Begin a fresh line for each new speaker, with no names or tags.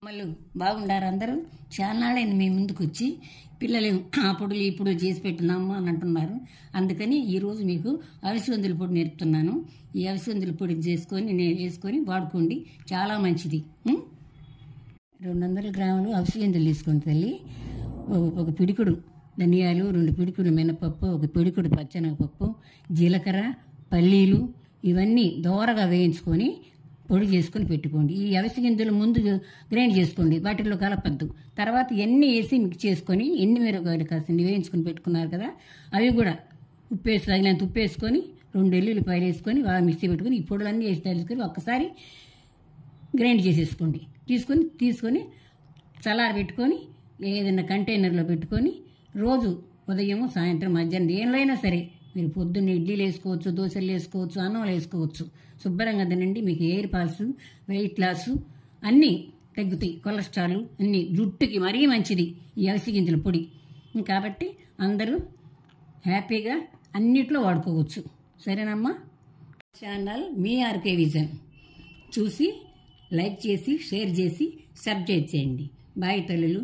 మళ్ళీ బాగుండారు అందరూ. చాలా నాళ్ళైంది మీ ముందుకు వచ్చి పిల్లలు అప్పుడు ఇప్పుడు చేసి పెట్టినాము అని అంటున్నారు. అందుకని ఈరోజు మీకు అవిసె పొడి నేర్పుతున్నాను. ఈ అవిసె పొడి చేసుకొని వేసుకొని వాడుకోండి, చాలా మంచిది. 200 గ్రాములు అవిసె తీసుకోండి తల్లి. ఒక పిడికుడు ధనియాలు, 2 పిడికుడు మినపప్పు, 1 పిడికుడు పచ్చెనగపప్పు, జీలకర్ర, పల్లీలు ఇవన్నీ దోరగా వేయించుకొని పొడి చేసుకొని పెట్టుకోండి. ఈ అవిసె గింజలు ముందు గ్రైండ్ చేసుకోండి, వాటిల్లో కలపద్దు. తర్వాత ఎన్ని వేసి మిక్స్ చేసుకొని ఎన్ని మిరపకాయలు కాస్త వేయించుకొని పెట్టుకున్నారు కదా, అవి కూడా తగినంత ఉప్పు వేసుకొని 2 ఎల్లుల్లిపాయలు వేసుకొని బాగా మిక్సీ పెట్టుకొని ఈ పొడులన్నీ వేసి తెలుసుకొని ఒక్కసారి గ్రైండ్ చేసేసుకోండి. తీసుకొని చల్లారి పెట్టుకొని ఏదైనా కంటైనర్లో పెట్టుకొని రోజు ఉదయం సాయంత్రం మధ్యాహ్నం దేనిలో సరే మీరు పొద్దున్న ఇడ్లీలు వేసుకోవచ్చు, దోశలు వేసుకోవచ్చు, అన్నంలు వేసుకోవచ్చు. శుభ్రంగా తినండి. మీకు ఎయిర్ పాల్స్, వెయిట్ లాస్ అన్నీ తగ్గుతాయి. కొలెస్ట్రాల్ అన్నీ జుట్టుకి మరీ మంచిది ఈ అవిసె గింజల పొడి. కాబట్టి అందరూ హ్యాపీగా అన్నిట్లో వాడుకోవచ్చు. సరేనమ్మా. ఛానల్ మీ ఆర్కే విజన్ చూసి లైక్ చేసి షేర్ చేసి సబ్స్క్రైబ్ చేయండి. బాయ్ తల్లులు.